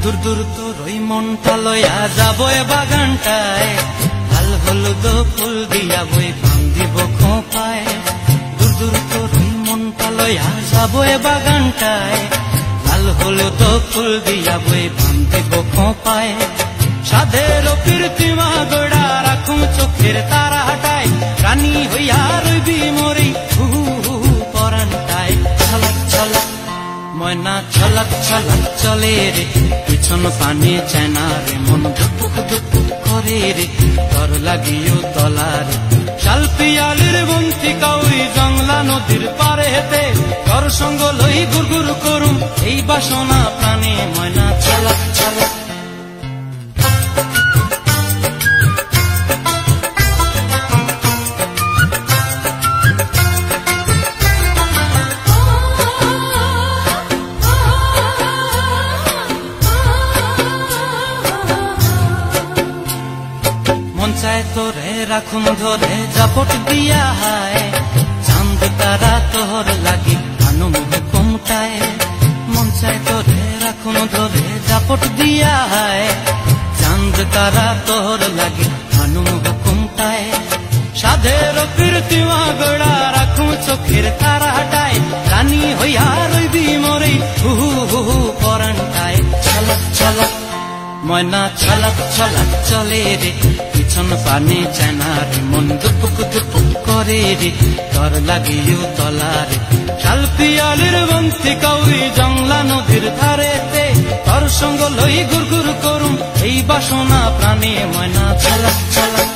দূর দূর তোর ওই মনটা লয়া যাবো এ বাগানটায়, লাল হলুদ ফুল দিয়া বই পান দিব খোঁপায়। দূর দূর তোর ওই মনটা লয়া যাবো এ বাগানটায়, লাল হলুদ ফুল দিয়া বই পান দিব খোঁপায়। সাধের কীর্তিমা গোড়া রাখুন চোখের তারা হাটায়, রানী হইয়া রইবি মরি পরানটায়। ছলাক ছলাক ময়না ছলাক ছলাক চলে রে, পিছন পানে চায় না রে, মন ধুপুক ধুপুক করে রে, তর লাগিও তলার। শাল পিয়ালির বন্তি কাউরি জংলা নদীর পারে হেতে, তর সঙ্গ লই গুরগুর করুম এই বাসনা প্রাণে। ময়না ছলাক ছলাক মন চায় তোরে রাখুন ধরে জাপট দিয়া হায়, চাঁদ তারা তোর লাগি আনুম ঘুমটায়। মন চায় তোরে রাখুন ধরে জাপট দিয়া হায়, চাঁদ তারা তোর লাগি আনুম ঘুমটায়। সাধের কীর্তিমা গোড়া রাখুন চোখের তারা হাটায়, রানী হইয়া রইবি মরে হুহু হুহু পরানটায়। ছলাক ছলাক ময়না ছলাক ছলাক চলে রে, পিছন পানে চায় না রে, মন দুপুক দুপুক করে রে, তর লাগিও তলারে। শাল পিয়ালির বন্তি কাউরি জংলা নদীর ধারেতে, তর সঙ্গ লই গুরগুর করুম এই বাসনা প্রাণে। ময়না ছলাক ছলাক